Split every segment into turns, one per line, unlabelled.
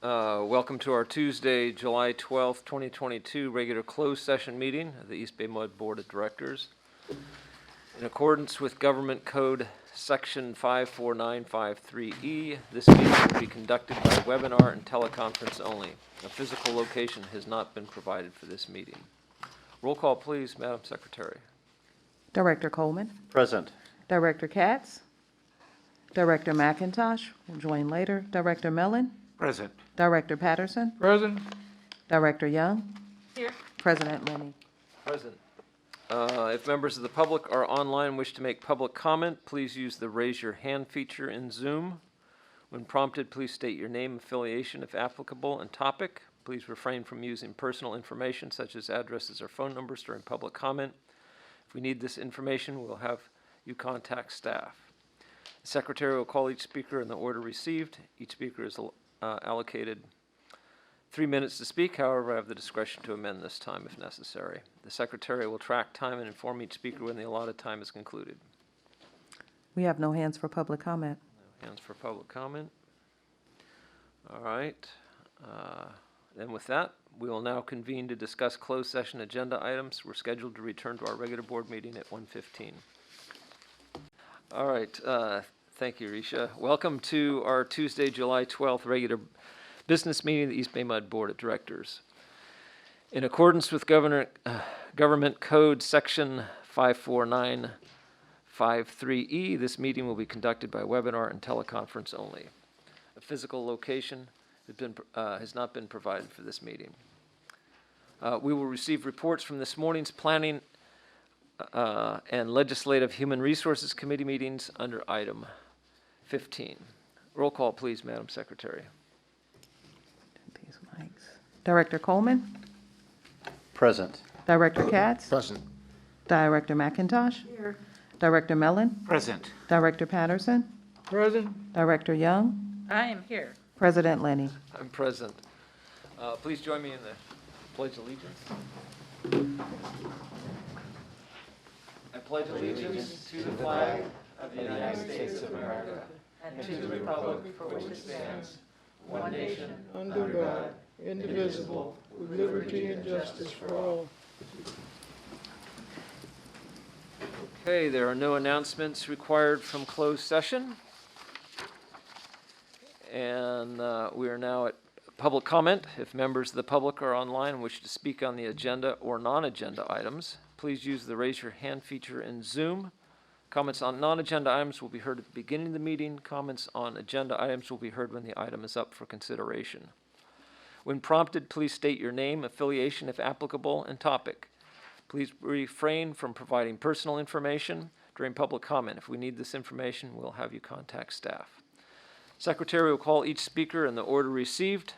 Welcome to our Tuesday, July 12th, 2022 regular closed session meeting of the EBMUD Board of Directors. In accordance with Government Code Section 54953E, this meeting will be conducted by webinar and teleconference only. A physical location has not been provided for this meeting. Roll call, please, Madam Secretary.
Director Coleman.
Present.
Director Katz. Director McIntosh will join later. Director Mellon.
Present.
Director Patterson.
Present.
Director Young.
Here.
President Lenny.
Present. If members of the public are online and wish to make public comment, please use the raise your hand feature in Zoom. When prompted, please state your name, affiliation if applicable, and topic. Please refrain from using personal information such as addresses or phone numbers during public comment. If we need this information, we'll have you contact staff. The Secretary will call each speaker in the order received. Each speaker is allocated 3 minutes to speak. However, I have the discretion to amend this time if necessary. The Secretary will track time and inform each speaker when the allotted time is concluded.
We have no hands for public comment.
No hands for public comment. All right. And with that, we will now convene to discuss closed session agenda items. We're scheduled to return to our regular board meeting at 1:15. All right. Thank you, Risha. Welcome to our Tuesday, July 12th regular business meeting of the EBMUD Board of Directors. In accordance with Government Code Section 54953E, this meeting will be conducted by webinar and teleconference only. A physical location has not been provided for this meeting. We will receive reports from this morning's Planning and Legislative Human Resources Committee meetings under item 15. Roll call, please, Madam Secretary.
These mics. Director Coleman.
Present.
Director Katz.
Present.
Director McIntosh.
Here.
Director Mellon.
Present.
Director Patterson.
Present.
Director Young.
I am here.
President Lenny.
I'm present. Please join me in the Pledge of Allegiance. I pledge allegiance to the flag of the United States of America and to the republic for which it stands, one nation, under God, indivisible, with liberty and justice for all. Okay, there are no announcements required from closed session. And we are now at public comment. If members of the public are online and wish to speak on the agenda or non-agenda items, please use the raise your hand feature in Zoom. Comments on non-agenda items will be heard at the beginning of the meeting. Comments on agenda items will be heard when the item is up for consideration. When prompted, please state your name, affiliation if applicable, and topic. Please refrain from providing personal information during public comment. If we need this information, we'll have you contact staff. Secretary will call each speaker in the order received.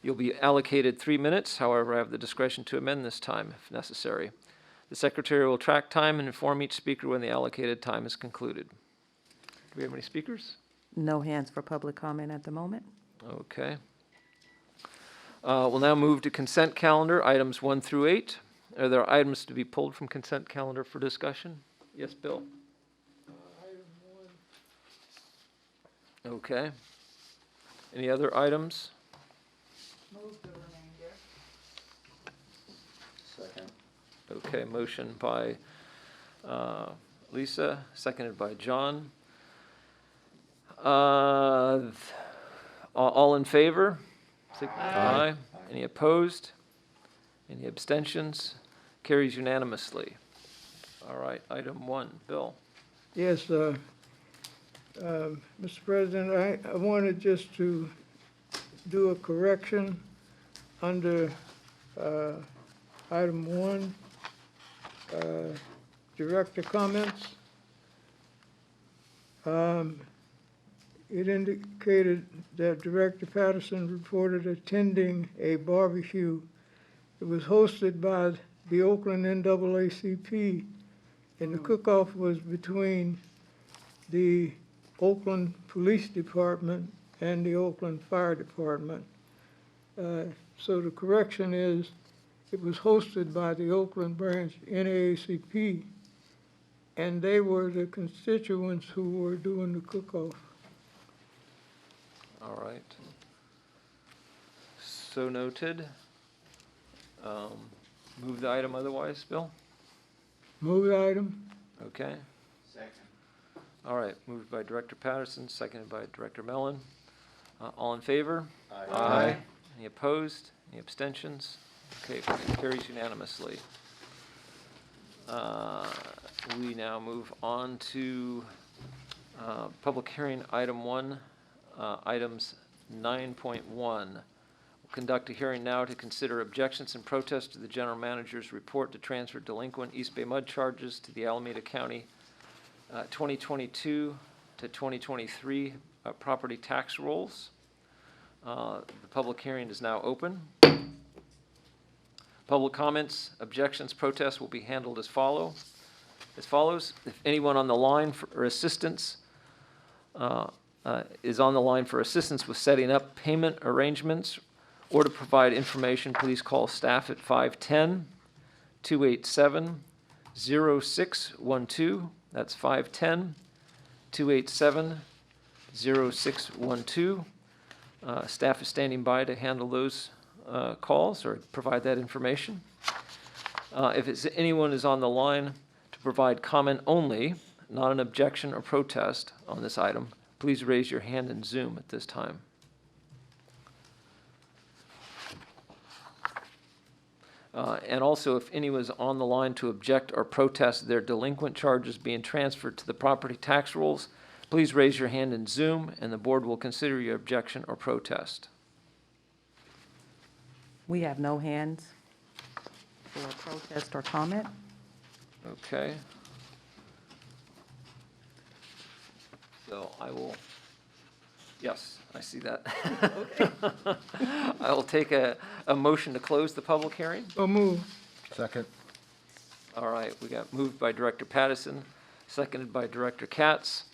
You'll be allocated 3 minutes. However, I have the discretion to amend this time if necessary. The Secretary will track time and inform each speaker when the allocated time is concluded. Do we have any speakers?
No hands for public comment at the moment.
Okay. We'll now move to consent calendar, items 1 through 8. Are there items to be pulled from consent calendar for discussion? Yes, Bill? Okay. Any other items?
Move the remainder.
Second.
Okay, motion by Lisa, seconded by John. All in favor? Aye. Any opposed? Any abstentions? Carries unanimously. All right, item 1, Bill.
Yes, Mr. President, I wanted just to do a correction under item 1, director comments. It indicated that Director Patterson reported attending a barbecue. It was hosted by the Oakland NAACP, and the cook-off was between the Oakland Police Department and the Oakland Fire Department. So the correction is, it was hosted by the Oakland branch NAACP, and they were the constituents who were doing the cook-off.
All right. So noted. Move the item otherwise, Bill?
Move the item.
Okay. Second. All right, moved by Director Patterson, seconded by Director Mellon. All in favor?
Aye.
Any opposed? Any abstentions? Okay, carries unanimously. We now move on to public hearing item 1, items 9.1. We'll conduct a hearing now to consider objections and protests to the general manager's report to transfer delinquent East Bay mud charges to the Alameda County 2022 to 2023 property tax rolls. The public hearing is now open. Public comments, objections, protests will be handled as follows. If anyone on the line for assistance is on the line for assistance with setting up payment arrangements or to provide information, please call staff at 510-287-0612. That's 510-287-0612. Staff is standing by to handle those calls or provide that information. If anyone is on the line to provide comment only, not an objection or protest on this item, please raise your hand in Zoom at this time. And also, if anyone is on the line to object or protest their delinquent charges being transferred to the property tax rolls, please raise your hand in Zoom, and the board will consider your objection or protest.
We have no hands for protest or comment.
Okay. So I will, yes, I see that. I will take a motion to close the public hearing.
So move.
Second.
All right, we got moved by Director Pattison, seconded by Director Katz.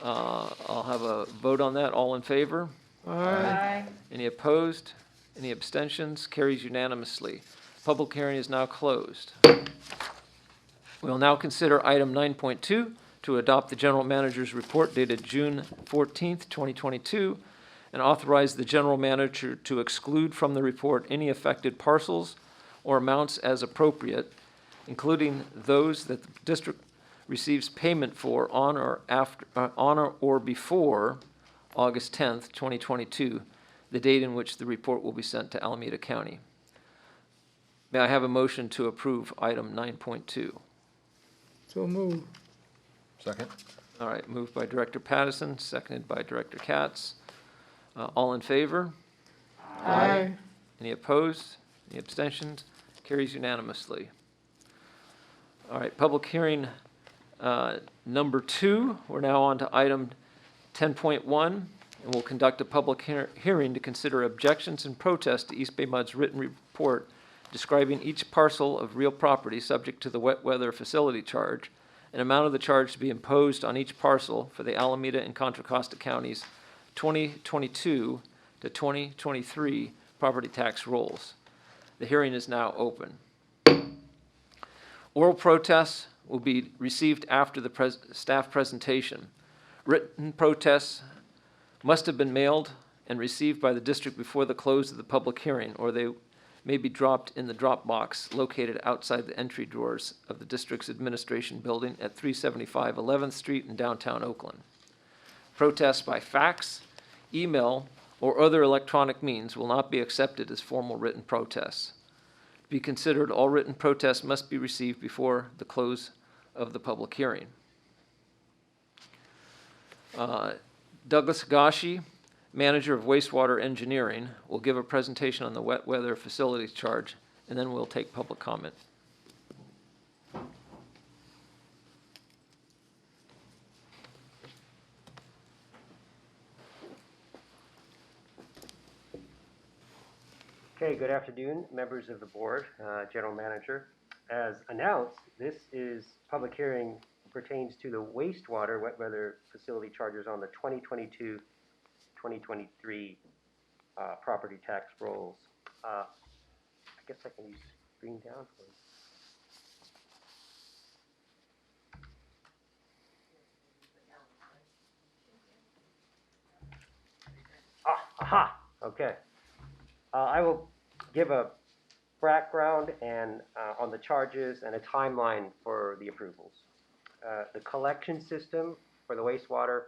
I'll have a vote on that. All in favor?
Aye.
Any opposed? Any abstentions? Carries unanimously. Public hearing is now closed. We'll now consider item 9.2 to adopt the general manager's report dated June 14th, 2022, and authorize the general manager to exclude from the report any affected parcels or amounts as appropriate, including those that the district receives payment for on or before August 10th, 2022, the date in which the report will be sent to Alameda County. May I have a motion to approve item 9.2?
So move.
Second.
All right, moved by Director Pattison, seconded by Director Katz. All in favor?
Aye.
Any opposed? Any abstentions? Carries unanimously. All right, public hearing number 2. We're now on to item 10.1, and we'll conduct a public hearing to consider objections and protests to East Bay MUD's written report describing each parcel of real property subject to the wet weather facility charge, an amount of the charge to be imposed on each parcel for the Alameda and Contra Costa counties 2022 to 2023 property tax rolls. The hearing is now open. Oral protests will be received after the staff presentation. Written protests must have been mailed and received by the district before the close of the public hearing, or they may be dropped in the drop box located outside the entry doors of the district's administration building at 375 11th Street in downtown Oakland. Protests by fax, email, or other electronic means will not be accepted as formal written protests. To be considered, all written protests must be received before the close of the public hearing. Douglas Higashi, Manager of Wastewater Engineering, will give a presentation on the wet weather facilities charge, and then we'll take public comment.
Okay, good afternoon, members of the board, General Manager. As announced, this public hearing pertains to the wastewater wet weather facility charges on the 2022-2023 property tax rolls. I guess I can use screen down, please. Aha, okay. I will give a background and on the charges and a timeline for the approvals. The collection system for the wastewater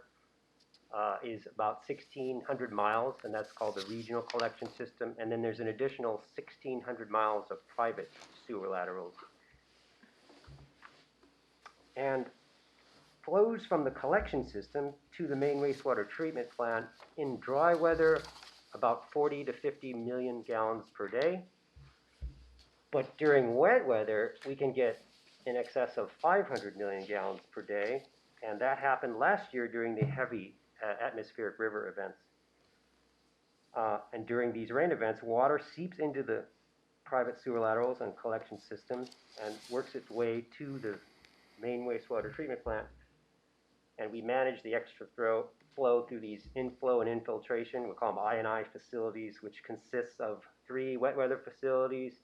is about 1,600 miles, and that's called the regional collection system. And then there's an additional 1,600 miles of private sewer laterals. And flows from the collection system to the main wastewater treatment plant in dry weather, about 40 to 50 million gallons per day. But during wet weather, we can get in excess of 500 million gallons per day, and that happened last year during the heavy atmospheric river events. And during these rain events, water seeps into the private sewer laterals and collection systems and works its way to the main wastewater treatment plant. And we manage the extra flow through these inflow and infiltration. We call them I&I facilities, which consists of 3 wet weather facilities,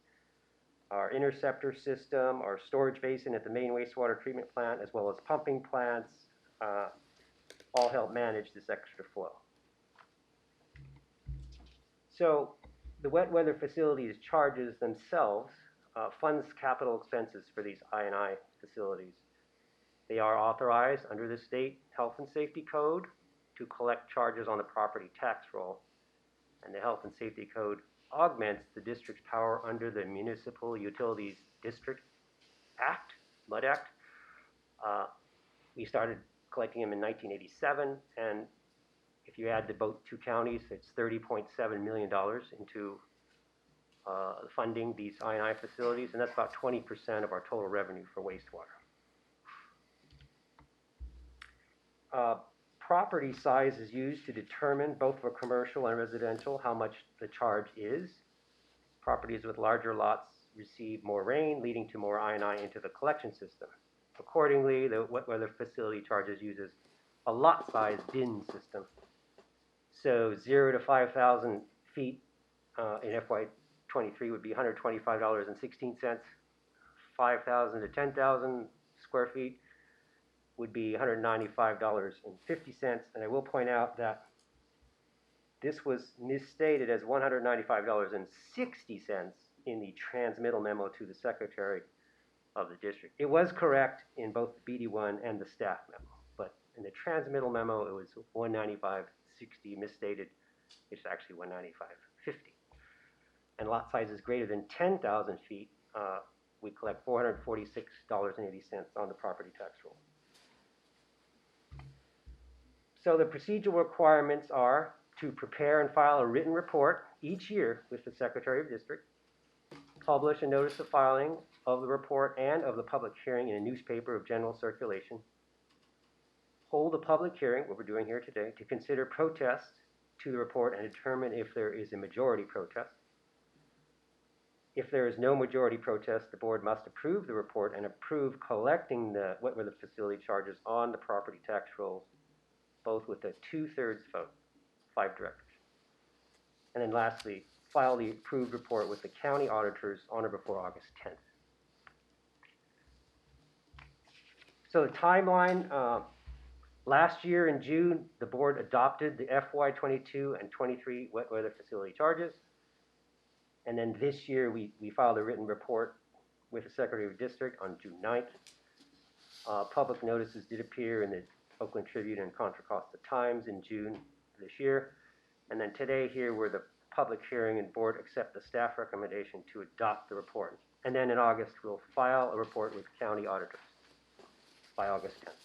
our interceptor system, our storage basin at the main wastewater treatment plant, as well as pumping plants, all help manage this extra flow. So the wet weather facilities charges themselves funds capital expenses for these I&I facilities. They are authorized under the state health and safety code to collect charges on the property tax roll. And the health and safety code augments the district's power under the Municipal Utilities District Act, MUD Act. We started collecting them in 1987, and if you add the both 2 counties, it's $30.7 million into funding these I&I facilities, and that's about 20% of our total revenue for wastewater. Property size is used to determine, both for commercial and residential, how much the charge is. Properties with larger lots receive more rain, leading to more I&I into the collection system. Accordingly, the wet weather facility charges uses a lot size bin system. So 0 to 5,000 feet in FY23 would be $125.16. 5,000 to 10,000 square feet would be $195.50. And I will point out that this was misstated as $195.60 in the transmittal memo to the Secretary of the District. It was correct in both the BD1 and the staff memo, but in the transmittal memo, it was $195.60 misstated. It's actually $195.50. And lot sizes greater than 10,000 feet, we collect $446.80 on the property tax roll. So the procedural requirements are to prepare and file a written report each year with the Secretary of District, publish a notice of filing of the report and of the public hearing in a newspaper of general circulation, hold a public hearing, what we're doing here today, to consider protests to the report and determine if there is a majority protest. If there is no majority protest, the board must approve the report and approve collecting the wet weather facility charges on the property tax rolls, both with a 2/3 vote, 5 directors. And then lastly, file the approved report with the county auditors on or before August 10th. So the timeline, last year in June, the board adopted the FY22 and 23 wet weather facility charges. And then this year, we filed a written report with the Secretary of District on June 9th. Public notices did appear in the Oakland Tribune and Contra Costa Times in June this year. And then today here, where the public hearing and board accept the staff recommendation to adopt the report. And then in August, we'll file a report with county auditors by August 10th.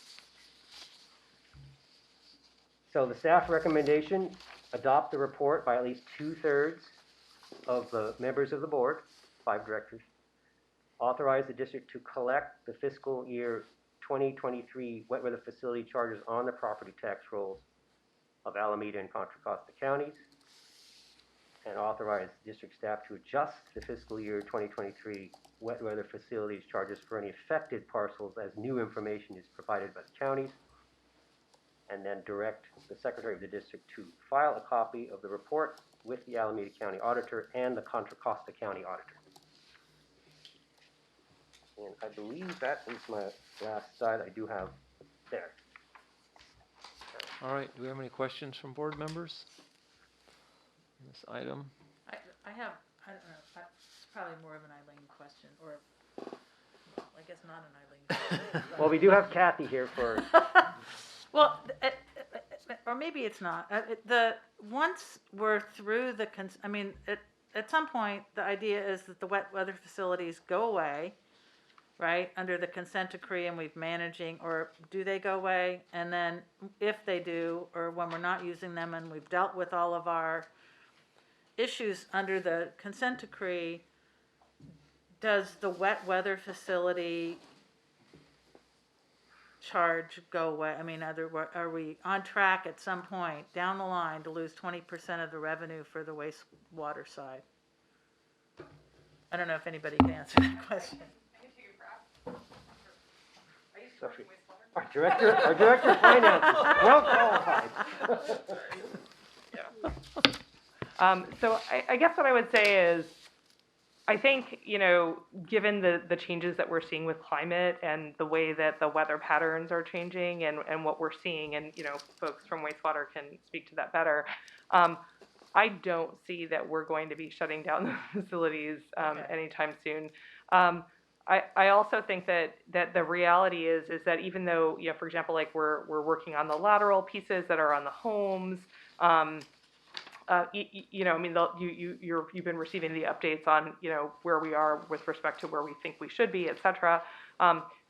So the staff recommendation, adopt the report by at least 2/3 of the members of the board, 5 directors. Authorize the district to collect the fiscal year 2023 wet weather facility charges on the property tax rolls of Alameda and Contra Costa counties. And authorize district staff to adjust the fiscal year 2023 wet weather facilities charges for any affected parcels as new information is provided by the counties. And then direct the Secretary of the District to file a copy of the report with the Alameda County Auditor and the Contra Costa County Auditor. And I believe that is my last slide I do have there.
All right, do we have any questions from board members on this item?
I don't know, it's probably more of an Eileen question, or, well, I guess not an Eileen question.
Well, we do have Kathy here for,
Well, or maybe it's not. Once we're through the, at some point, the idea is that the wet weather facilities go away, right, under the consent decree, and we've managing, or do they go away? And then if they do, or when we're not using them and we've dealt with all of our issues under the consent decree, does the wet weather facility charge go away? I mean, are we on track at some point down the line to lose 20% of the revenue for the wastewater side? I don't know if anybody can answer that question.
Sophie. Our director of finance, well qualified.
So I guess what I would say is, I think, given the changes that we're seeing with climate and the way that the weather patterns are changing and what we're seeing, and, folks from wastewater can speak to that better, I don't see that we're going to be shutting down the facilities anytime soon. I also think that the reality is that even though, for example, like we're working on the lateral pieces that are on the homes, you've been receiving the updates on, where we are with respect to where we think we should be, et cetera.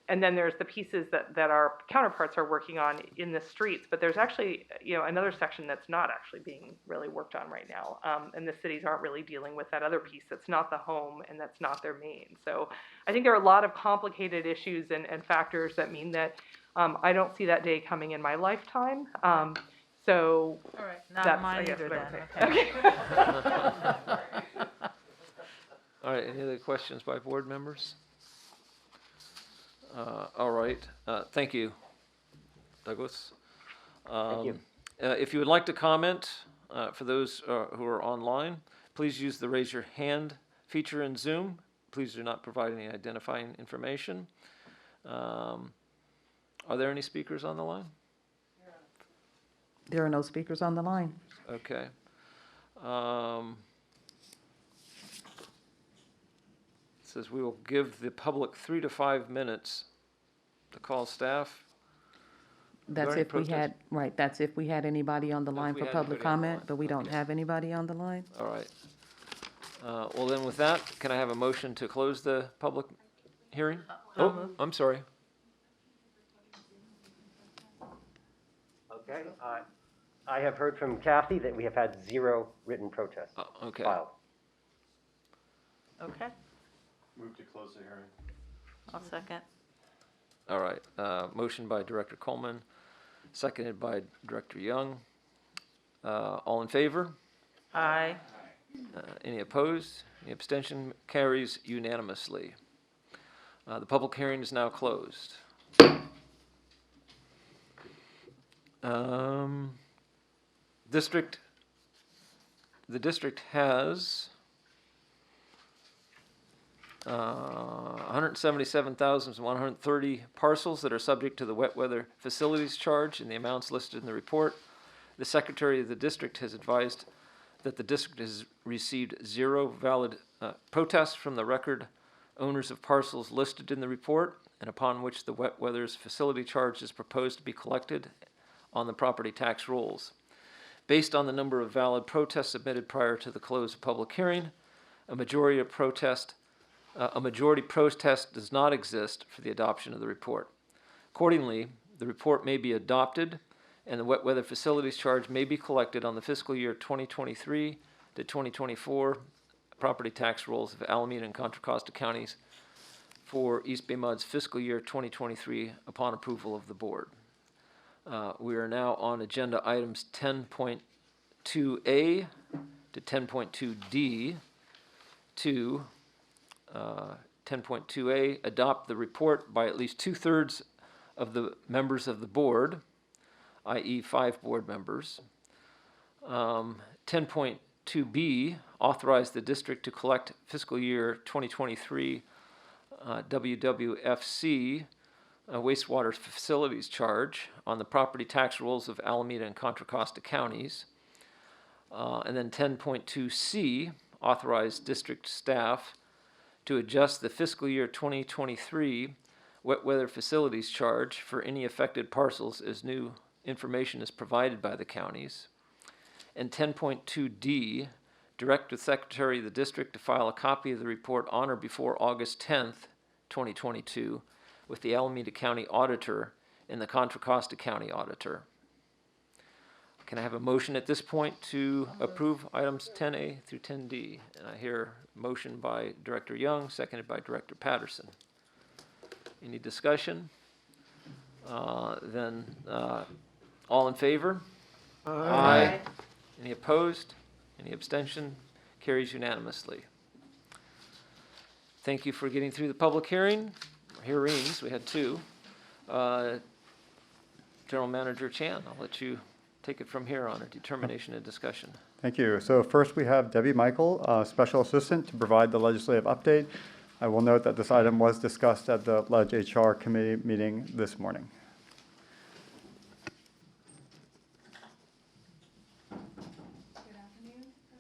And then there's the pieces that our counterparts are working on in the streets, but there's actually, another section that's not actually being really worked on right now. And the cities aren't really dealing with that other piece that's not the home and that's not their main. So I think there are a lot of complicated issues and factors that mean that I don't see that day coming in my lifetime. So
All right, not
that's,
mine
I guess,
either
what
then.
I'm saying.
Okay.
All right, any other questions by board members? All right, thank you, Douglas.
Thank you.
If you would like to comment, for those who are online, please use the raise your hand feature in Zoom. Please do not provide any identifying information. Are there any speakers on the line?
There are no speakers on the line.
Okay. It says we will give the public 3 to 5 minutes to call staff.
That's
Regarding
if we
protest-
had, right, that's if we had anybody on the
If
line
we
for
had
public
anybody on the
comment,
line.
but we don't
Okay.
have anybody on the line.
All right. Well, then with that, can I have a motion to close the public hearing? Oh, I'm sorry.
Okay, I have heard from Kathy that we have had 0 written protests
Okay.
filed.
Okay,
Move to close the hearing.
I'll second.
All right. Motion by Director Coleman, seconded by Director Young. All in favor?
Aye.
Any opposed? Any abstention? Carries unanimously. The public hearing is now closed. The district has 177,130 parcels that are subject to the wet weather facilities charge in the amounts listed in the report. The secretary of the district has advised that the district has received 0 valid protests from the record owners of parcels listed in the report, and upon which the wet weather's facility charge is proposed to be collected on the property tax rolls. Based on the number of valid protests submitted prior to the close of public hearing, a majority protest does not exist for the adoption of the report. Accordingly, the report may be adopted and the wet weather facilities charge may be collected on the fiscal year 2023 to 2024 property tax rolls of Alameda and Contra Costa counties for EBMUD's fiscal year 2023 upon approval of the board. We are now on agenda items 10.2A to 10.2D. 10.2A, adopt the report by at least 2/3 of the members of the board, i.e. 5 board members. 10.2B, authorize the district to collect fiscal year 2023 WWFC wastewater facilities charge on the property tax rolls of Alameda and Contra Costa counties. And then 10.2C, authorize district staff to adjust the fiscal year 2023 wet weather facilities charge for any affected parcels as new information is provided by the counties. And 10.2D, direct the Secretary of the District to file a copy of the report on or before August 10th, 2022, with the Alameda County Auditor and the Contra Costa County Auditor. Can I have a motion at this point to approve items 10A through 10D? And I hear a motion by Director Young, seconded by Director Patterson. Any discussion? Then all in favor? Aye. Any opposed? Any abstention? Carries unanimously. Thank you for getting through the public hearings. We had two. General Manager Chan, I'll let you take it from here on a determination and discussion.
Thank you. So first we have Debbie Michael, Special Assistant, to provide the legislative update. I will note that this item was discussed at the Leg HR Committee meeting this morning.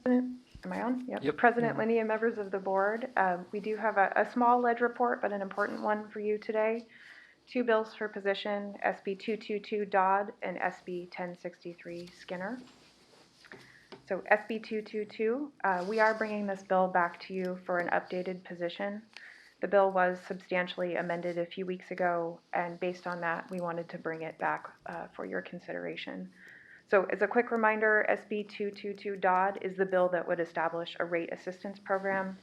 Am I on?
Yep.
President Linney and members of the board, we do have a small ledge report, but an important one for you today. Two bills for position, SB 222 Dodd and SB 1063 Skinner. So SB 222, we are bringing this bill back to you for an updated position. The bill was substantially amended a few weeks ago, and based on that, we wanted to bring it back for your consideration. So as a quick reminder, SB 222 Dodd is the bill that would establish a rate assistance program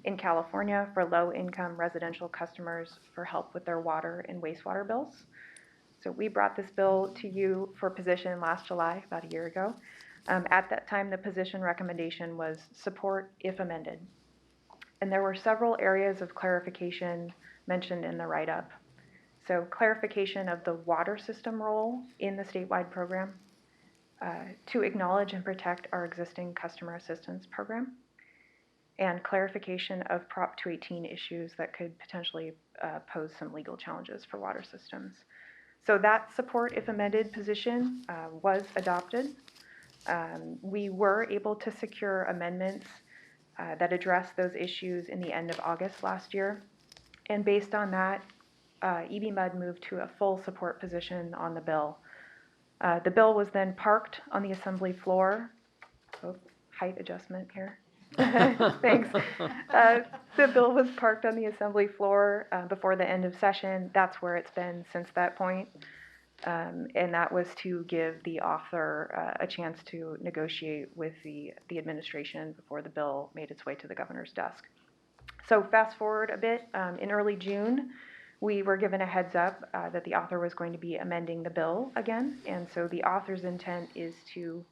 in California for low-income residential customers for help with their water and wastewater bills. So we brought this bill to you for position last July, about a year ago. At that time, the position recommendation was support if amended. And there were several areas of clarification mentioned in the write-up. So clarification of the water system role in the statewide program, to acknowledge and protect our existing customer assistance program, and clarification of Prop 218 issues that could potentially pose some legal challenges for water systems. So that support if amended position was adopted. We were able to secure amendments that address those issues in the end of August last year. And based on that, EBMUD moved to a full support position on the bill. The bill was then parked on the assembly floor. Oh, height adjustment here. Thanks. The bill was parked on the assembly floor before the end of session. That's where it's been since that point. And that was to give the author a chance to negotiate with the administration before the bill made its way to the governor's desk. So fast forward a bit, in early June, we were given a heads up that the author was going to be amending the bill again. And so the author's intent is to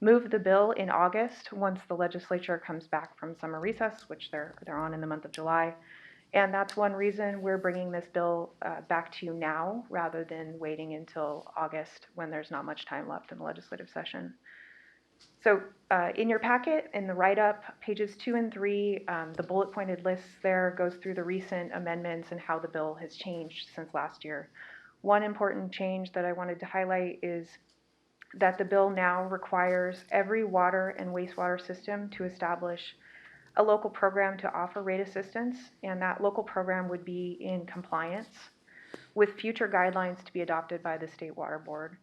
move the bill in August once the legislature comes back from summer recess, which they're on in the month of July. And that's one reason we're bringing this bill back to you now rather than waiting until August when there's not much time left in the legislative session. So in your packet, in the write-up, pages 2 and 3, the bullet pointed lists there goes through the recent amendments and how the bill has changed since last year. One important change that I wanted to highlight is that the bill now requires every water and wastewater system to establish a local program to offer rate assistance, and that local program would be in compliance with future guidelines to be adopted by the State Water Board.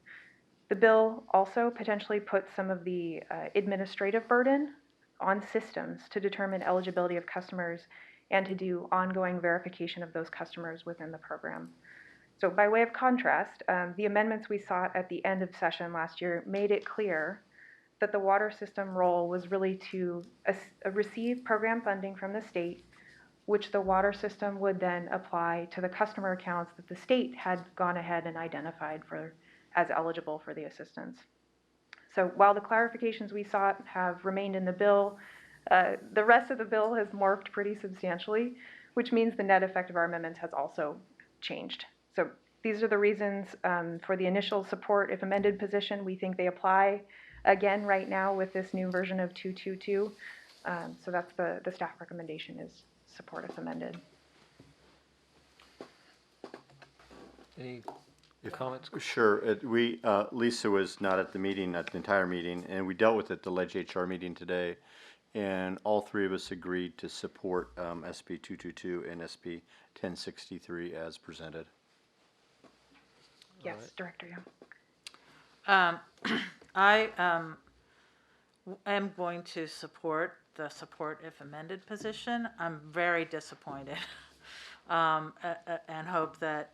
The bill also potentially puts some of the administrative burden on systems to determine eligibility of customers and to do ongoing verification of those customers within the program. So by way of contrast, the amendments we sought at the end of session last year made it clear that the water system role was really to receive program funding from the state, which the water system would then apply to the customer accounts that the state had gone ahead and identified as eligible for the assistance. So while the clarifications we sought have remained in the bill, the rest of the bill has morphed pretty substantially, which means the net effect of our amendments has also changed. So these are the reasons for the initial support if amended position. We think they apply again right now with this new version of 222. So that's the staff recommendation is support if amended.
Any comments?
Sure. Lisa was not at the meeting, at the entire meeting, and we dealt with it at the Leg HR meeting today. and all three of us agreed to support SB 222 and SB 1063 as presented.
Yes, Director Young.
I am going to support the support if amended position. I'm very disappointed and hope that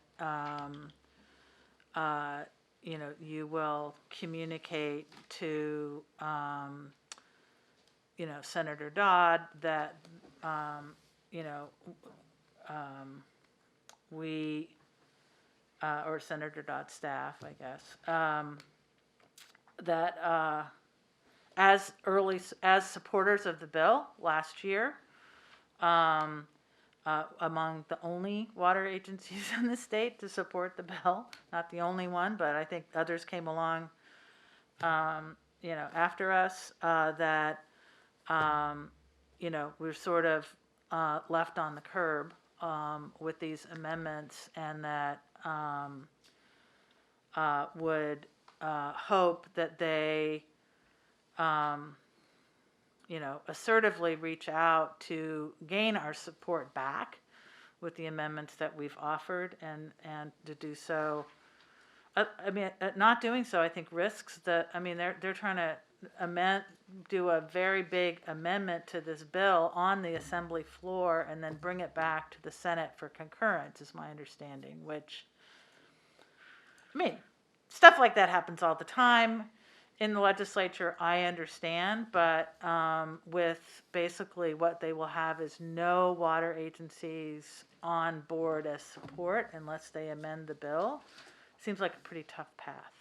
you will communicate to Senator Dodd that we or Senator Dodd's staff, I guess, that as supporters of the bill last year, among the only water agencies in the state to support the bill, not the only one, but I think others came along, after us, that, we're sort of left on the curb with these amendments, and that would hope that they assertively reach out to gain our support back with the amendments that we've offered, and to do so. Not doing so, I think risks that, they're trying to do a very big amendment to this bill on the assembly floor and then bring it back to the Senate for concurrence, is my understanding, which, stuff like that happens all the time in the legislature, I understand, but with basically what they will have is no water agencies on board as support unless they amend the bill. Seems like a pretty tough path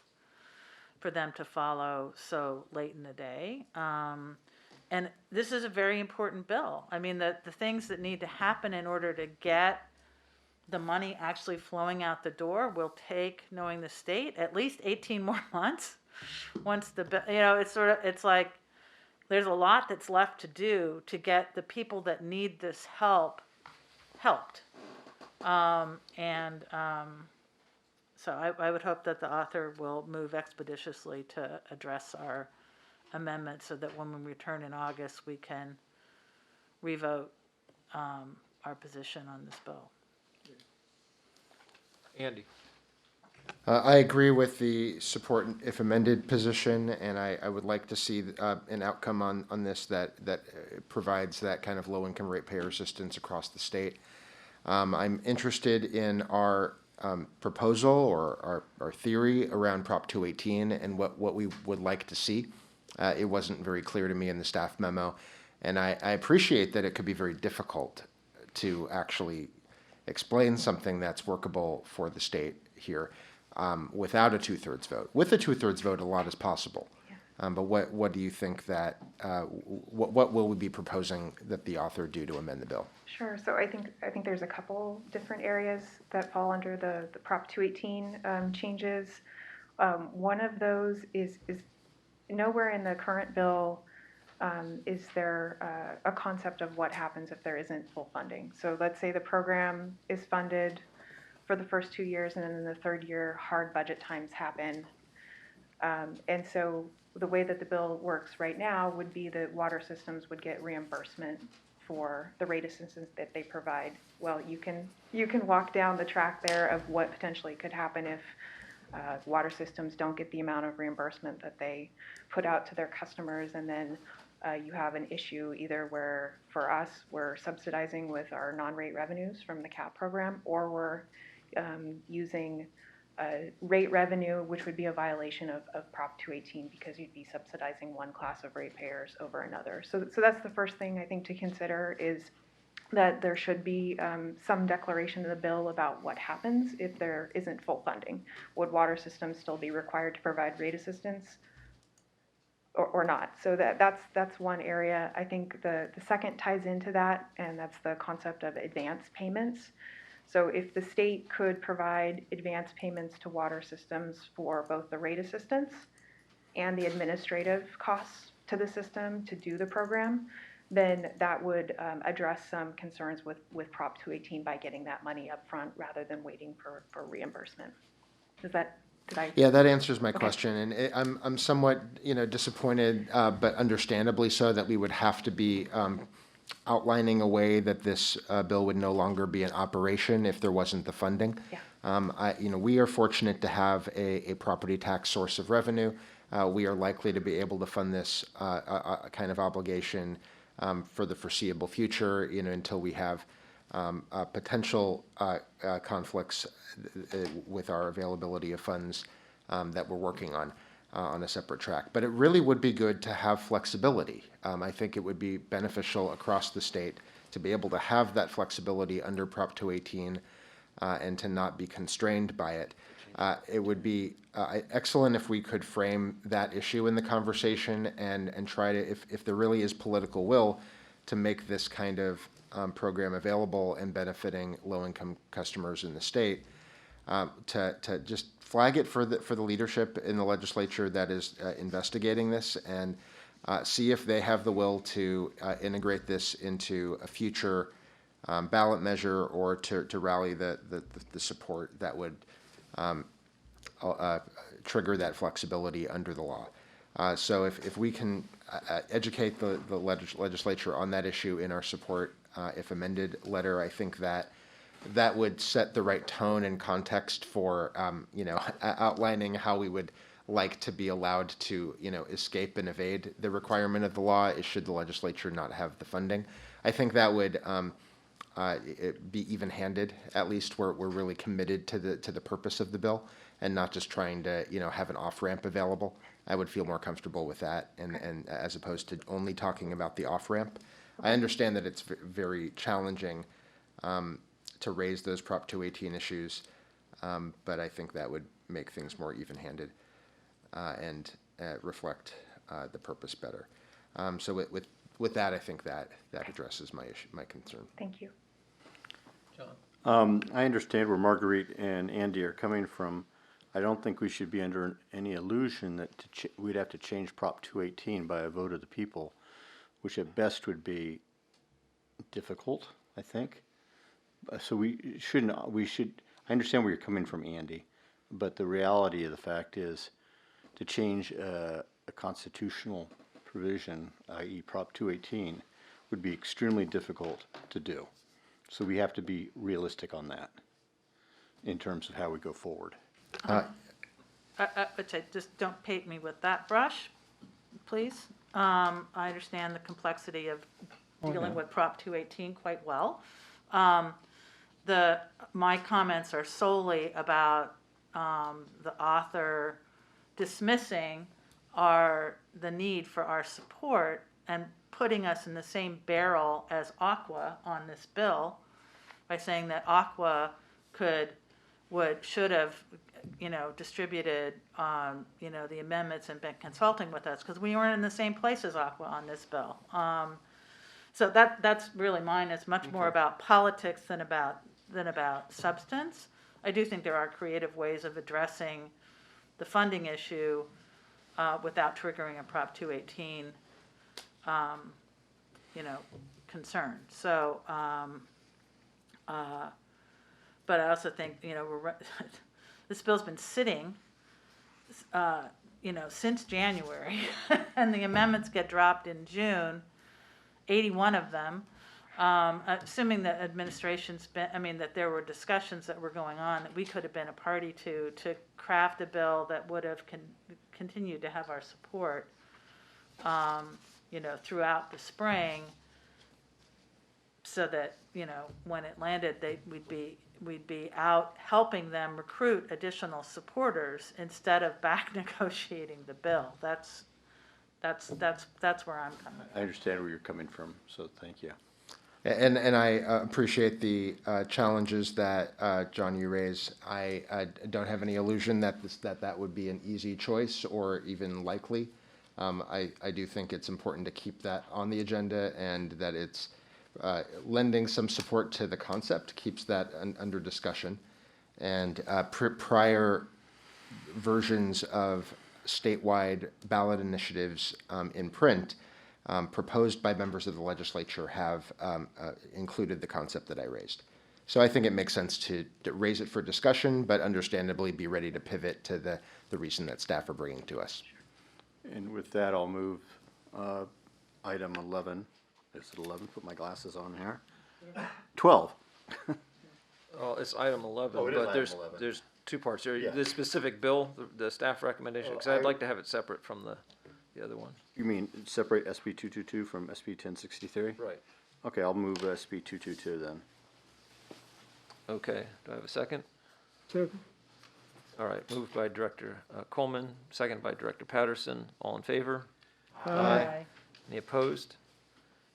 for them to follow so late in the day. And this is a very important bill. The things that need to happen in order to get the money actually flowing out the door will take, knowing the state, at least 18 more months. Once the, it's like there's a lot that's left to do to get the people that need this help helped. So I would hope that the author will move expeditiously to address our amendment so that when we return in August, we can revote our position on this bill.
Andy?
I agree with the support if amended position, and I would like to see an outcome on this that provides that kind of low-income ratepayer assistance across the state. I'm interested in our proposal or our theory around Prop 218 and what we would like to see. It wasn't very clear to me in the staff memo, and I appreciate that it could be very difficult to actually explain something that's workable for the state here without a 2/3 vote. With a 2/3 vote, a lot is possible. But what do you think that, what will we be proposing that the author do to amend the bill?
Sure. So I think there's a couple different areas that fall under the Prop 218 changes. One of those is nowhere in the current bill is there a concept of what happens if there isn't full funding. So let's say the program is funded for the first 2 years, and then in the third year, hard budget times happen. And so the way that the bill works right now would be that water systems would get reimbursement for the rate assistance that they provide. Well, you can walk down the track there of what potentially could happen if water systems don't get the amount of reimbursement that they put out to their customers, and then you have an issue either where, for us, we're subsidizing with our non-rate revenues from the CAP program, or we're using rate revenue, which would be a violation of Prop 218 because you'd be subsidizing one class of ratepayers over another. So that's the first thing I think to consider, is that there should be some declaration in the bill about what happens if there isn't full funding. Would water systems still be required to provide rate assistance or not? So that's one area. I think the second ties into that, and that's the concept of advance payments. So if the state could provide advance payments to water systems for both the rate assistance and the administrative costs to the system to do the program, then that would address some concerns with Prop 218 by getting that money up front rather than waiting for reimbursement. Does that Did I?
Yeah, that answers my question, and I'm somewhat, disappointed, but understandably so, that we would have to be outlining a way that this bill would no longer be in operation if there wasn't the funding.
Yeah.
We are fortunate to have a property tax source of revenue. We are likely to be able to fund this kind of obligation for the foreseeable future, until we have potential conflicts with our availability of funds that we're working on a separate track. But it really would be good to have flexibility. I think it would be beneficial across the state to be able to have that flexibility under Prop 218 and to not be constrained by it. It would be excellent if we could frame that issue in the conversation and try to, if there really is political will, to make this kind of program available and benefiting low-income customers in the state, to just flag it for the leadership in the legislature that is investigating this, and see if they have the will to integrate this into a future ballot measure, or to rally the support that would trigger that flexibility under the law. So if we can educate the legislature on that issue in our support, if amended letter, I think that would set the right tone and context for, outlining how we would like to be allowed to, escape and evade the requirement of the law, should the legislature not have the funding. I think that would be even-handed. At least we're really committed to the purpose of the bill, and not just trying to, have an off-ramp available. I would feel more comfortable with that, and as opposed to only talking about the off-ramp. I understand that it's very challenging to raise those Prop 218 issues, but I think that would make things more even-handed and reflect the purpose better. So with that, I think that addresses my concern.
Thank you.
I understand where Marguerite and Andy are coming from. I don't think we should be under any illusion that we'd have to change Prop 218 by a vote of the people, which at best would be difficult, I think. So we should, I understand where you're coming from, Andy, but the reality of the fact is to change a constitutional provision, i.e. Prop 218, would be extremely difficult to do. So we have to be realistic on that in terms of how we go forward.
I would say, just don't paint me with that brush, please. I understand the complexity of dealing with Prop 218 quite well. My comments are solely about the author dismissing the need for our support and putting us in the same barrel as Aqua on this bill by saying that Aqua should have, distributed, the amendments and been consulting with us, because we weren't in the same place as Aqua on this bill. So that's really mine. It's much more about politics than about substance. I do think there are creative ways of addressing the funding issue without triggering a Prop 218, concern. So, but I also think, this bill's been sitting, since January, and the amendments get dropped in June, 81 of them. Assuming that that there were discussions that were going on that we could have been a party to craft a bill that would have continued to have our support, throughout the spring, so that, when it landed, we'd be out helping them recruit additional supporters instead of back negotiating the bill. That's where I'm coming from.
I understand where you're coming from, so thank you.
And I appreciate the challenges that, John, you raise. I don't have any illusion that that would be an easy choice or even likely. I do think it's important to keep that on the agenda, and that it's lending some support to the concept keeps that under discussion. And prior versions of statewide ballot initiatives in print proposed by members of the legislature have included the concept that I raised. So I think it makes sense to raise it for discussion, but understandably be ready to pivot to the reason that staff are bringing to us.
And with that, I'll move item 11. Is it 11? Put my glasses on here. 12.
Well, it's item 11,
Oh, it is
but
item
there's,
11.
there's two parts here.
Yeah.
The specific bill, the staff recommendation, because I'd like to have it separate from the other one.
You mean separate SB 222 from SB 1063?
Right.
Okay, I'll move SB 222 then.
Okay, do I have a second?
Second.
All right, moved by Director Coleman, second by Director Patterson. All in favor?
Aye.
Any opposed?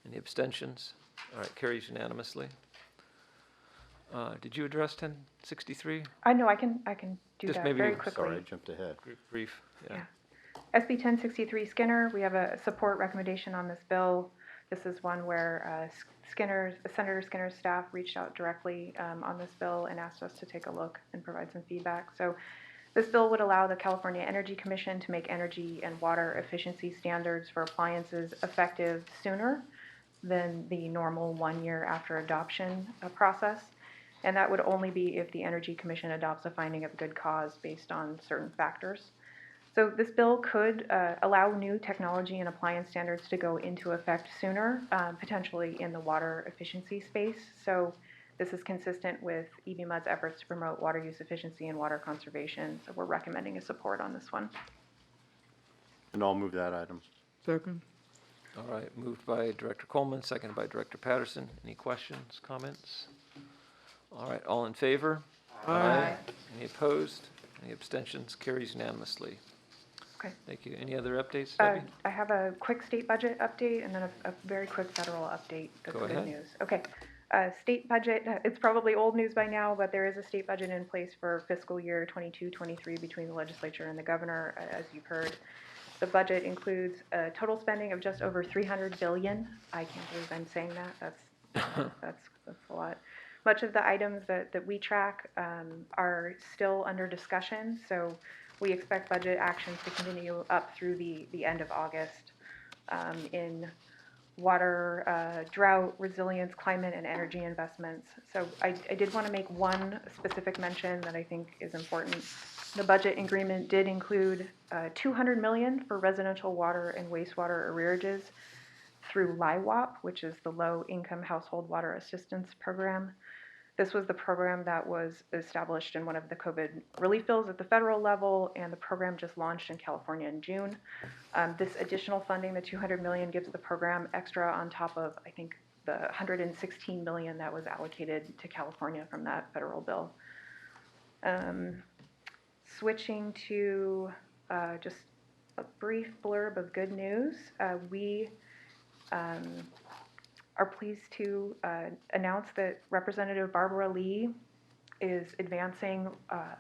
Any abstentions? All right, carries unanimously. Did you address 1063?
I know I can do
Just
that
maybe-
very quickly.
Sorry, I jumped ahead.
Brief, yeah.
Yeah. SB 1063 Skinner, we have a support recommendation on this bill. This is one where Senator Skinner's staff reached out directly on this bill and asked us to take a look and provide some feedback. So this bill would allow the California Energy Commission to make energy and water efficiency standards for appliances effective sooner than the normal 1 year after adoption process. And that would only be if the Energy Commission adopts a finding of good cause based on certain factors. So this bill could allow new technology and appliance standards to go into effect sooner, potentially in the water efficiency space. So this is consistent with EBMUD's efforts to promote water use efficiency and water conservation. So we're recommending a support on this one.
And I'll move that item.
Second.
All right, moved by Director Coleman, seconded by Director Patterson. Any questions, comments? All right, all in favor?
Aye.
Any opposed? Any abstentions? Carries unanimously.
Okay.
Thank you. Any other updates, Debbie?
I have a quick state budget update and then a very quick federal update. That's
Go
good
ahead.
news. Okay. State budget, it's probably old news by now, but there is a state budget in place for fiscal year 22-23 between the legislature and the governor, as you've heard. The budget includes a total spending of just over $300 billion. I can't believe I'm saying that. That's a lot. Much of the items that we track are still under discussion, so we expect budget actions to continue up through the end of August in water, drought, resilience, climate, and energy investments. So I did want to make one specific mention that I think is important. The budget agreement did include $200 million for residential water and wastewater arrearages through LIWAP, which is the Low Income Household Water Assistance Program. This was the program that was established in one of the COVID relief bills at the federal level, and the program just launched in California in June. This additional funding, the $200 million, gives the program extra on top of, I think, the $116 million that was allocated to California from that federal bill. Switching to just a brief blurb of good news, we are pleased to announce that Representative Barbara Lee is advancing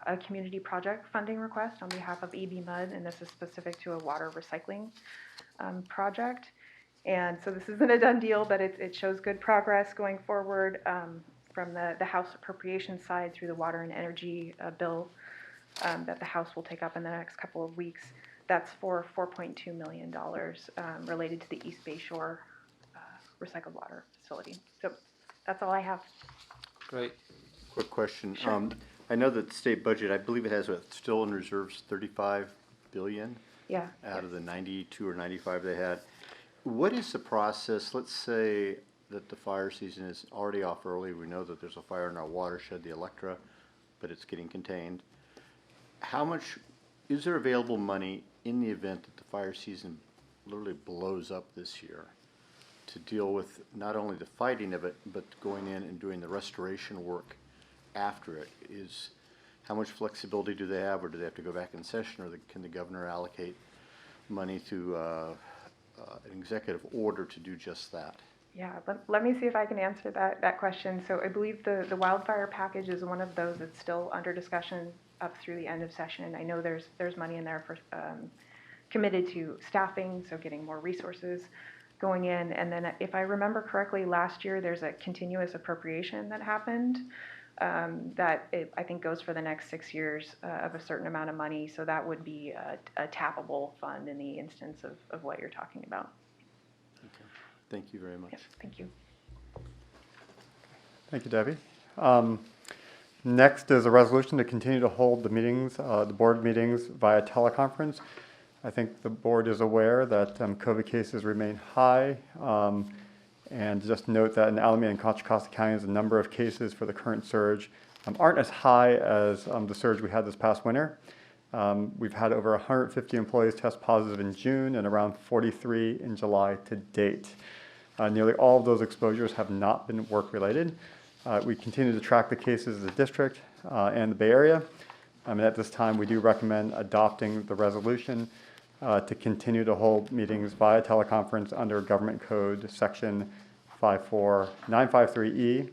a community project funding request on behalf of EBMUD, and this is specific to a water recycling project. And so this isn't a done deal, but it shows good progress going forward from the House Appropriations side through the Water and Energy bill that the House will take up in the next couple of weeks. That's for $4.2 million related to the East Bay Shore recycled water facility. So that's all I have.
Great.
Quick question.
Sure.
I know that the state budget, I believe it has still in reserves 35 billion
Yeah.
out of the 92 or 95 they had. What is the process? Let's say that the fire season is already off early. We know that there's a fire in our watershed, the Electra, but it's getting contained. How much is there available money in the event that the fire season literally blows up this year to deal with not only the fighting of it, but going in and doing the restoration work after it? How much flexibility do they have, or do they have to go back in session, or can the governor allocate money through an executive order to do just that?
Yeah, let me see if I can answer that question. So I believe the wildfire package is one of those that's still under discussion up through the end of session. And I know there's money in there for committed to staffing, so getting more resources going in. And then if I remember correctly, last year there's a continuous appropriation that happened that I think goes for the next 6 years of a certain amount of money. So that would be a tappable fund in the instance of what you're talking about.
Okay. Thank you very much.
Yep, thank you.
Thank you, Debbie. Next is a resolution to continue to hold the meetings, the board meetings via teleconference. I think the board is aware that COVID cases remain high. And just note that in Alameda and Contra Costa counties, the number of cases for the current surge aren't as high as the surge we had this past winter. We've had over 150 employees test positive in June and around 43 in July to date. Nearly all of those exposures have not been work-related. We continue to track the cases of the district and the Bay Area. And at this time, we do recommend adopting the resolution to continue to hold meetings via teleconference under Government Code Section 54953E,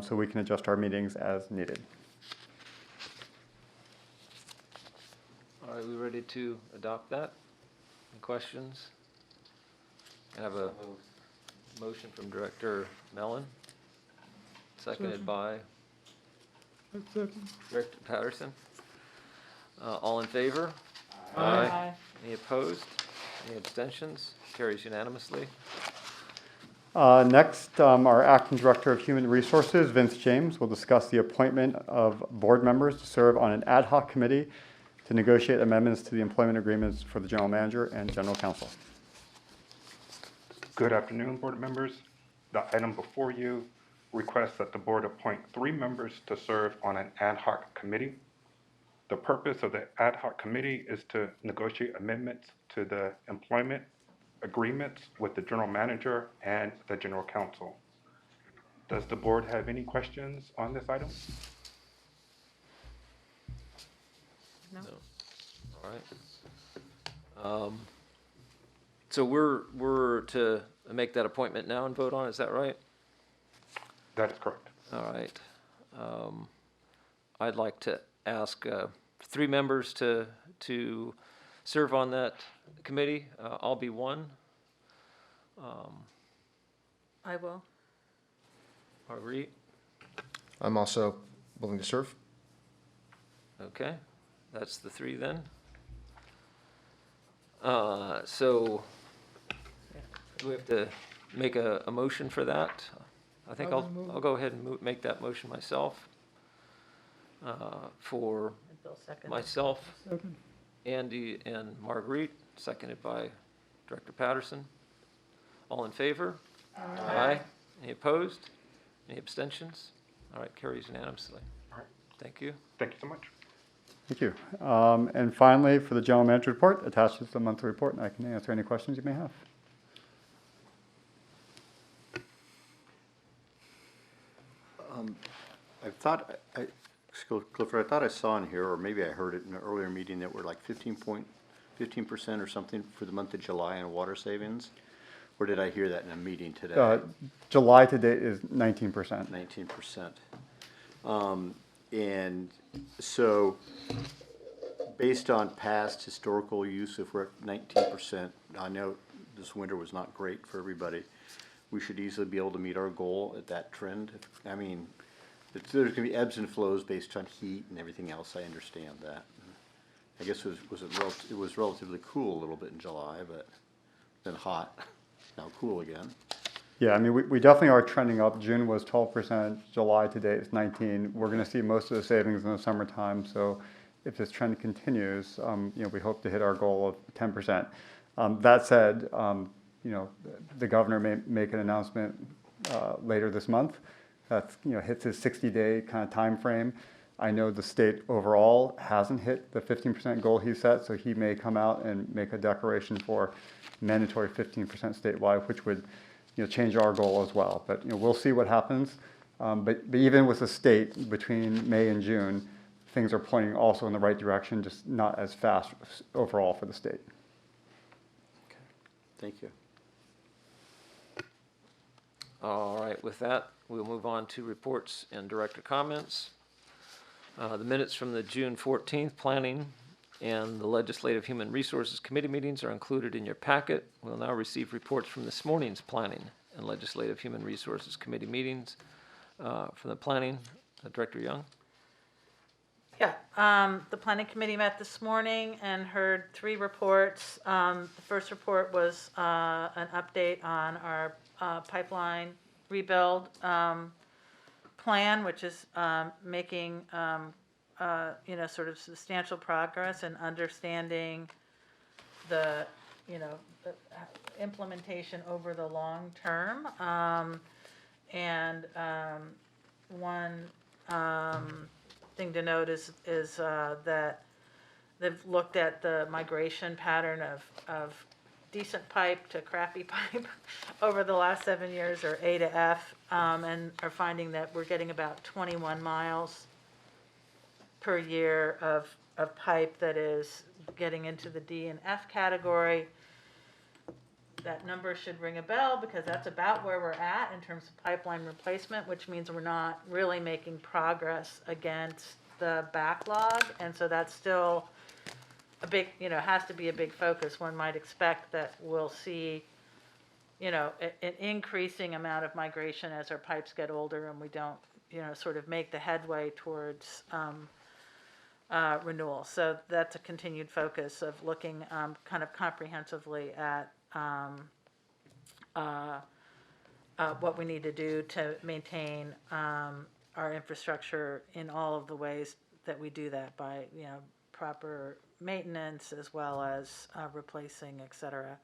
so we can adjust our meetings as needed.
All right, we ready to adopt that? Any questions? I have a motion from Director Mellon, seconded by Director Patterson. All in favor? Aye. Any opposed? Any abstentions? Carries unanimously.
Next, our Acting Director of Human Resources, Vince James, will discuss the appointment of board members to serve on an ad hoc committee to negotiate amendments to the employment agreements for the General Manager and General Counsel.
Good afternoon, board members. The item before you requests that the board appoint 3 members to serve on an ad hoc committee. The purpose of the ad hoc committee is to negotiate amendments to the employment agreements with the general manager and the general counsel. Does the board have any questions on this item?
No.
All right. So we're to make that appointment now and vote on it, is that right?
That is correct.
All right. I'd like to ask 3 members to serve on that committee. I'll be one.
I will.
Marguerite?
I'm also willing to serve.
Okay, that's the 3 then. So do we have to make a motion for that? I think I'll go ahead and make that motion myself. For
Bill second.
myself,
Second.
Andy, and Marguerite, seconded by Director Patterson. All in favor? Aye. Any opposed? Any abstentions? All right, carries unanimously.
All right.
Thank you.
Thank you so much.
Thank you. And finally, for the General Manager report, attached is the monthly report, and I can answer any questions you may have.
Clifford, I thought I saw in here, or maybe I heard it in an earlier meeting, that we're like 15% or something for the month of July in water savings? Or did I hear that in a meeting today?
July to date is 19%.
19%. And so, based on past historical use, if we're at 19%, I know this winter was not great for everybody. We should easily be able to meet our goal at that trend. I mean, there's going to be ebbs and flows based on heat and everything else. I understand that. I guess it was relatively cool a little bit in July, but then hot, now cool again.
Yeah, I mean, we definitely are trending up. June was 12%, July to date is 19%. We're going to see most of the savings in the summertime, so if this trend continues, we hope to hit our goal of 10%. That said, the governor may make an announcement later this month that hits his 60-day kind of time frame. I know the state overall hasn't hit the 15% goal he set, so he may come out and make a declaration for mandatory 15% statewide, which would change our goal as well. But we'll see what happens. But even with the state between May and June, things are pointing also in the right direction, just not as fast overall for the state.
Okay. Thank you.
All right, with that, we'll move on to reports and director comments. The minutes from the June 14th Planning and the Legislative Human Resources Committee meetings are included in your packet. We'll now receive reports from this morning's Planning and Legislative Human Resources Committee meetings. From the Planning, Director Young.
Yeah, the Planning Committee met this morning and heard 3 reports. The first report was an update on our pipeline rebuild. plan, which is making sort of substantial progress in understanding the the implementation over the long term. One thing to note is that they've looked at the migration pattern of decent pipe to crappy pipe over the last 7 years, or A to F, and are finding that we're getting about 21 miles per year of pipe that is getting into the D and F category. That number should ring a bell, because that's about where we're at in terms of pipeline replacement, which means we're not really making progress against the backlog. And so that's still a big, has to be a big focus. One might expect that we'll see, an increasing amount of migration as our pipes get older and we don't, sort of make the headway towards renewal. So that's a continued focus of looking kind of comprehensively at what we need to do to maintain our infrastructure in all of the ways that we do that, by proper maintenance as well as replacing, et cetera.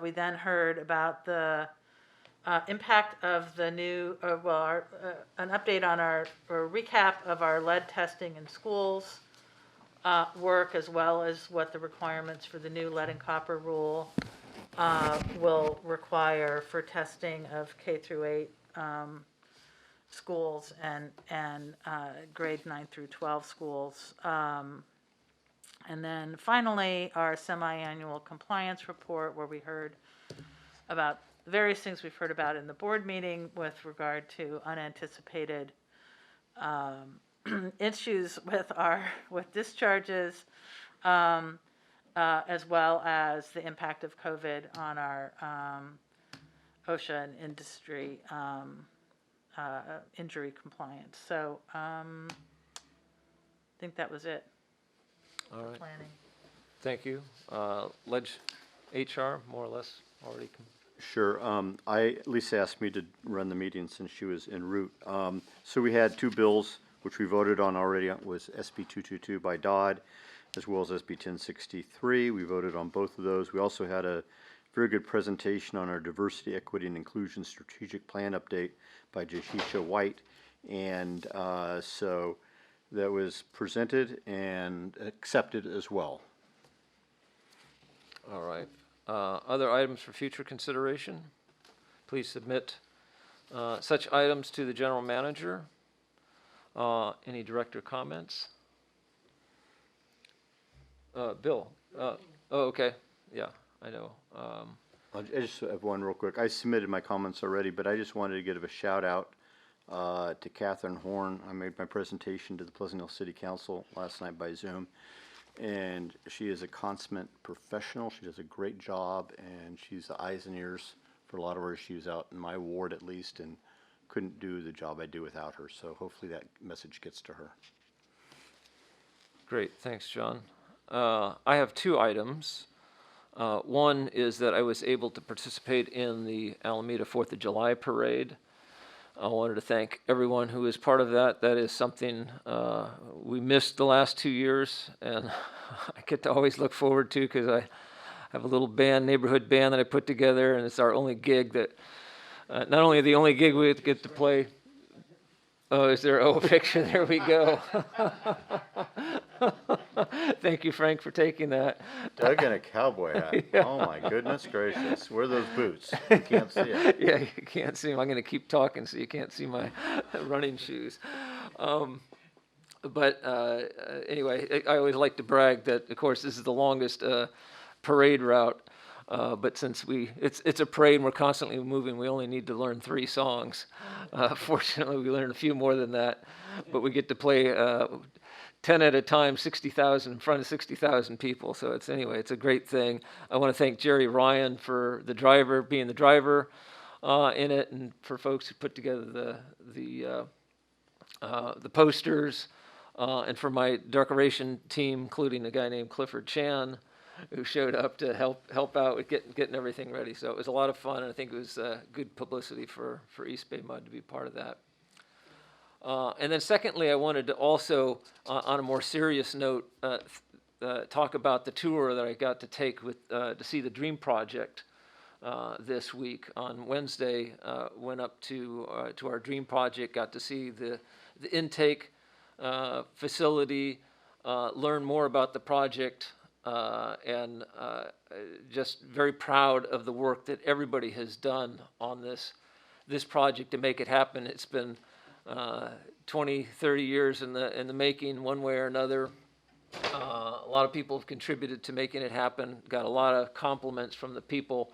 We then heard about the impact of the new, an update on or recap of our lead testing in schools work, as well as what the requirements for the new lead and copper rule will require for testing of K through 8 schools and grade 9 through 12 schools. And then finally, our semi-annual compliance report, where we heard about various things we've heard about in the board meeting with regard to unanticipated issues with discharges, as well as the impact of COVID on our OSHA and industry injury compliance. So I think that was it.
All right.
Planning.
Thank you. HR, more or less, already.
Sure. Lisa asked me to run the meeting since she was en route. So we had two bills, which we voted on already. Was SB 222 by Dodd, as well as SB 1063. We voted on both of those. We also had a very good presentation on our Diversity, Equity, and Inclusion Strategic Plan update by Jashisha White. And so that was presented and accepted as well.
All right. Other items for future consideration? Please submit such items to the general manager. Any director comments? Bill? Okay. Yeah, I know.
I just have one real quick. I submitted my comments already, but I just wanted to give a shout out to Catherine Horn. I made my presentation to the Pleasant Hill City Council last night by Zoom, and she is a consummate professional. She does a great job, and she's the eyes and ears for a lot of our issues out in my ward, at least, and couldn't do the job I do without her. So hopefully that message gets to her.
Great. Thanks, John. I have two items. One is that I was able to participate in the Alameda 4th of July parade. I wanted to thank everyone who was part of that. That is something we missed the last 2 years, and I get to always look forward to, because I have a little band, neighborhood band that I put together, and it's our only gig that, not only the only gig we get to play. Oh, is there a picture? There we go. Thank you, Frank, for taking that.
Doug in a cowboy hat. Yeah. Oh my goodness gracious. Where are those boots? You can't see it.
Yeah, you can't see them. I'm going to keep talking so you can't see my running shoes. Anyway, I always like to brag that, of course, this is the longest parade route. But since it's a parade and we're constantly moving, we only need to learn 3 songs. Fortunately, we learned a few more than that. But we get to play 10 at a time, 60,000 in front of 60,000 people. So it's a great thing. I want to thank Jerry Ryan for being the driver in it, and for folks who put together the posters, and for my decoration team, including a guy named Clifford Chan, who showed up to help out with getting everything ready. So it was a lot of fun, and I think it was good publicity for East Bay Mud to be part of that. And then secondly, I wanted to also, on a more serious note, talk about the tour that I got to take to see the Dream Project this week. On Wednesday, went up to our Dream Project, got to see the intake facility, learn more about the project, and just very proud of the work that everybody has done on this project to make it happen. It's been 20, 30 years in the making, one way or another. A lot of people have contributed to making it happen. Got a lot of compliments from the people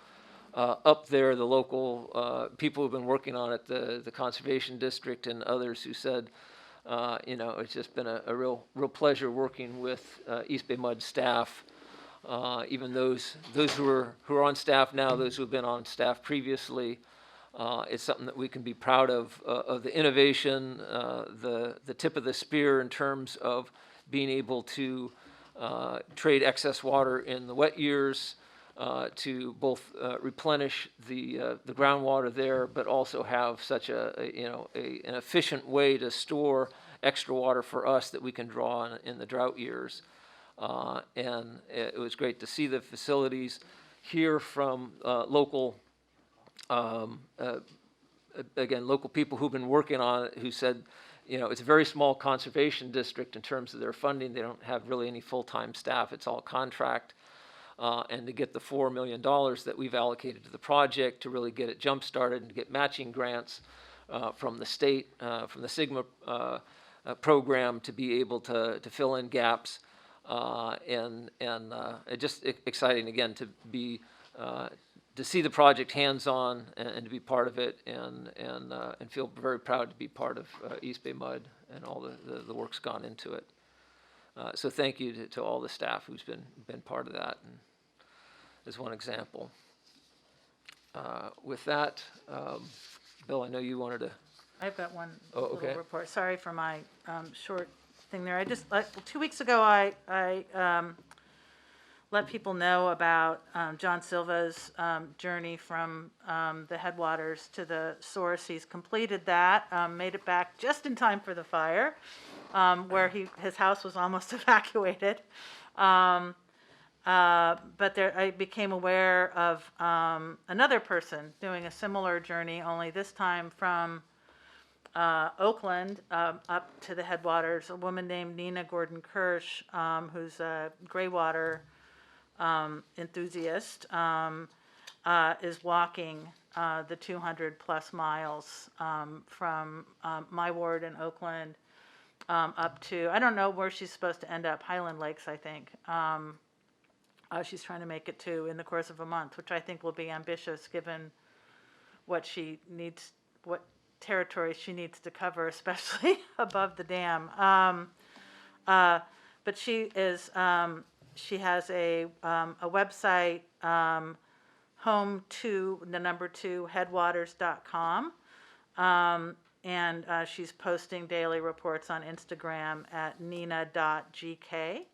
up there, the local people who've been working on it, the Conservation District and others who said, it's just been a real pleasure working with East Bay Mud staff. Even those who are on staff now, those who have been on staff previously. It's something that we can be proud of the innovation, the tip of the spear in terms of being able to trade excess water in the wet years, to both replenish the groundwater there, but also have such an efficient way to store extra water for us that we can draw in the drought years. And it was great to see the facilities, hear from local people who've been working on it, who said, it's a very small conservation district in terms of their funding. They don't have really any full-time staff. It's all contract. And to get the $4 million that we've allocated to the project to really get it jump-started and to get matching grants from the state, from the SIGMA program, to be able to fill in gaps. And it's just exciting, again, to be to see the project hands-on and to be part of it, and feel very proud to be part of East Bay Mud and all the work's gone into it. So thank you to all the staff who's been part of that, and as one example. With that, Bill, I know you wanted to.
I've got one
okay.
little report. Sorry for my short thing there. 2 weeks ago, I let people know about John Silva's journey from the headwaters to the source. He's completed that, made it back just in time for the fire, where his house was almost evacuated. But I became aware of another person doing a similar journey, only this time from Oakland up to the headwaters. A woman named Nina Gordon-Kirsch, who's a gray water enthusiast, is walking the 200 plus miles from my ward in Oakland up to, I don't know where she's supposed to end up, Highland Lakes, I think. She's trying to make it to in the course of a month, which I think will be ambitious given what she needs, what territory she needs to cover, especially above the dam. But she is, she has a website, home to the number 2 headwaters.com. And she's posting daily reports on Instagram at nina.gk.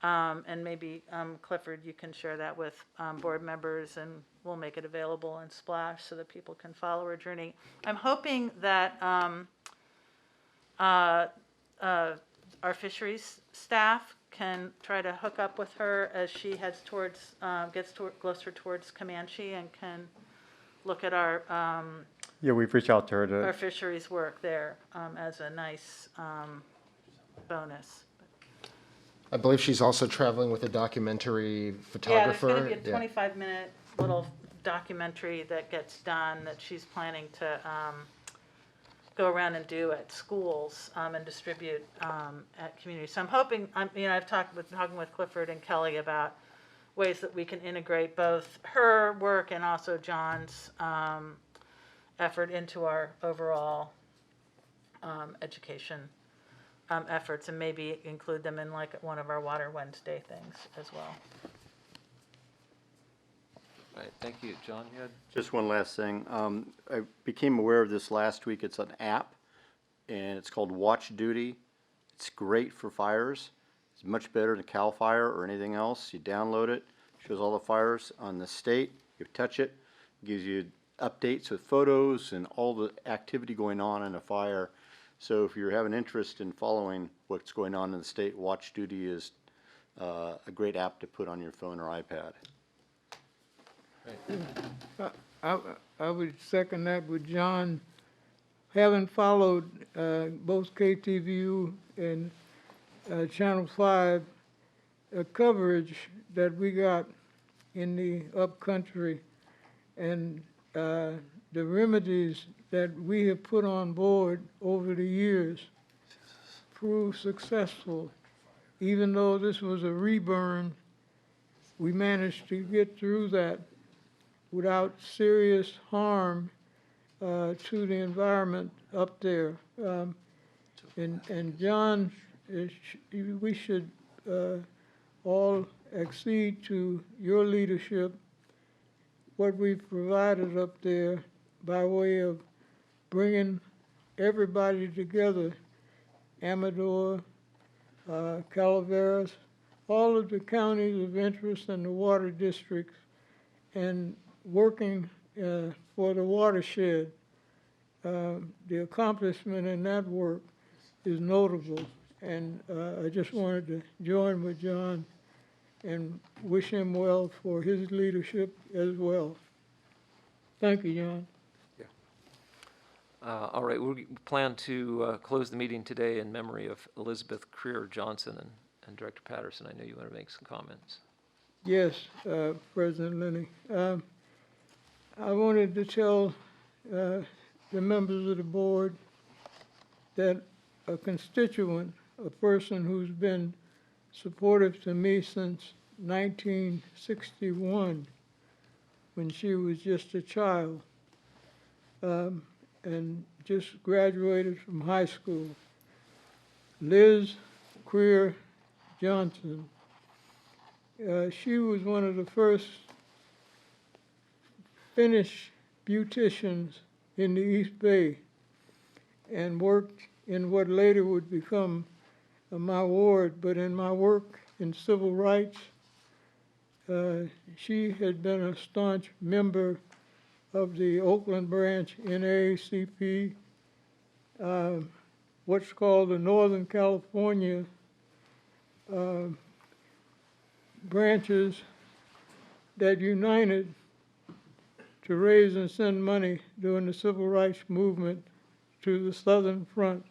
And maybe, Clifford, you can share that with board members, and we'll make it available in Splash so that people can follow her journey. I'm hoping that our fisheries staff can try to hook up with her as she heads towards, gets closer towards Comanche, and can look at our
Yeah, we've reached out to her
our
to,
fisheries work there as a nice bonus.
I believe she's also traveling with a documentary photographer.
Yeah, there's going to be a 25-minute little documentary that gets done that she's planning to go around and do at schools and distribute at communities. So I'm hoping, I've talking with Clifford and Kelly about ways that we can integrate both her work and also John's effort into our overall education efforts, and maybe include them in like one of our Water Wednesday things as well.
All right, thank you. John, you had?
Just one last thing. I became aware of this last week. It's an app, and it's called Watch Duty. It's great for fires. It's much better than CAL FIRE or anything else. You download it, shows all the fires on the state. You touch it, gives you updates with photos and all the activity going on in a fire. So if you have an interest in following what's going on in the state, Watch Duty is a great app to put on your phone or iPad.
I would second that with John. Having followed both KTVU and Channel 5 coverage that we got in the upcountry and the remedies that we have put on board over the years proved successful. Even though this was a reburn, we managed to get through that without serious harm to the environment up there. And John, we should all accede to your leadership, what we've provided up there by way of bringing everybody together, Amador, Calaveras, all of the counties of interest and the water districts, and working for the watershed. The accomplishment in that work is notable, and I just wanted to join with John and wish him well for his leadership as well. Thank you, John.
All right, we plan to close the meeting today in memory of Elizabeth Creer Johnson and Director Patterson. I know you want to make some comments.
Yes, President Lenny. I wanted to tell the members of the board that a constituent, a person who's been supportive to me since 1961, when she was just a child, and just graduated from high school, Liz Creer Johnson. She was one of the first Finnish beauticians in the East Bay and worked in what later would become my ward, but in my work in civil rights, she had been a staunch member of the Oakland branch NAACP, what's called the Northern California branches that united to raise and send money during the civil rights movement to the southern fronts,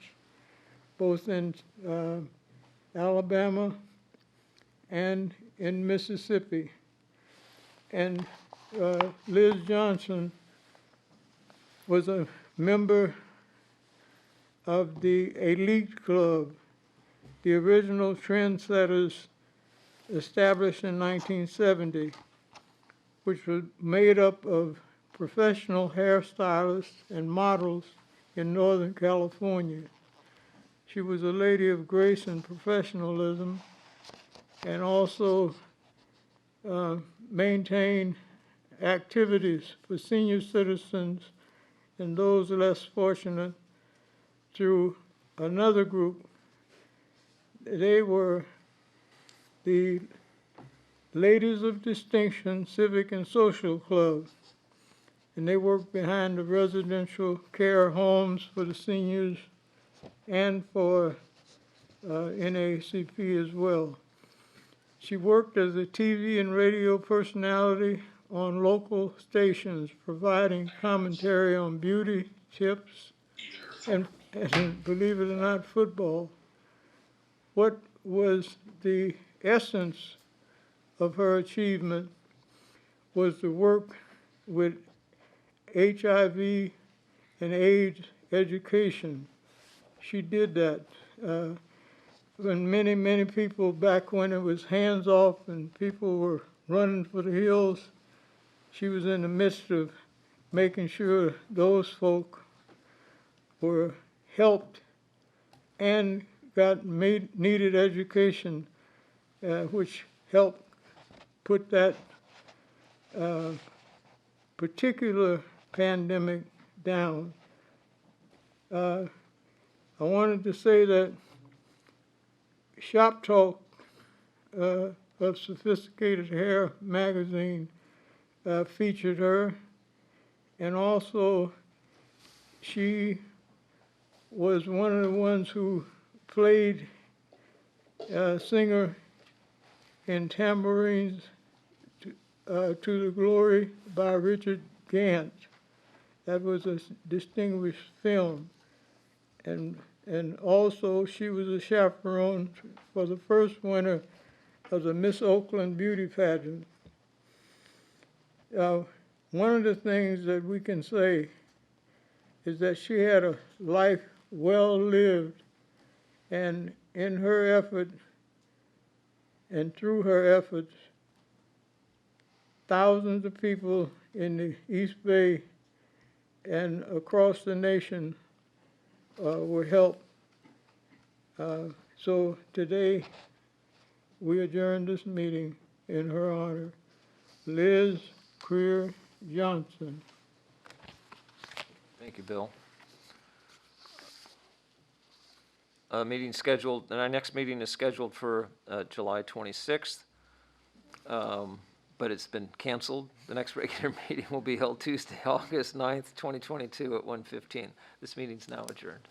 both in Alabama and in Mississippi. And Liz Johnson was a member of the Elite Club, the original trendsetters established in 1970, which was made up of professional hairstylists and models in Northern California. She was a lady of grace and professionalism, and also maintained activities for senior citizens and those less fortunate through another group. They were the Ladies of Distinction Civic and Social Club, and they worked behind the residential care homes for the seniors and for NAACP as well. She worked as a TV and radio personality on local stations, providing commentary on beauty, tips, and believe it or not, football. What was the essence of her achievement was the work with HIV and AIDS education. She did that. When many people, back when it was hands off and people were running for the hills, she was in the midst of making sure those folk were helped and got needed education, which helped put that particular pandemic down. I wanted to say that Shop Talk of Sophisticated Hair magazine featured her. And also, she was one of the ones who played singer in Tambourines to the Glory by Richard Gant. That was a distinguished film. And also she was a chaperone for the first winner of the Miss Oakland Beauty Pageant. One of the things that we can say is that she had a life well lived, and in her effort and through her efforts, thousands of people in the East Bay and across the nation were helped. So today, we adjourn this meeting in her honor. Liz Creer Johnson.
Thank you, Bill. Meeting scheduled, and our next meeting is scheduled for July 26th, but it's been canceled. The next regular meeting will be held Tuesday, August 9th, 2022 at 1:15. This meeting's now adjourned.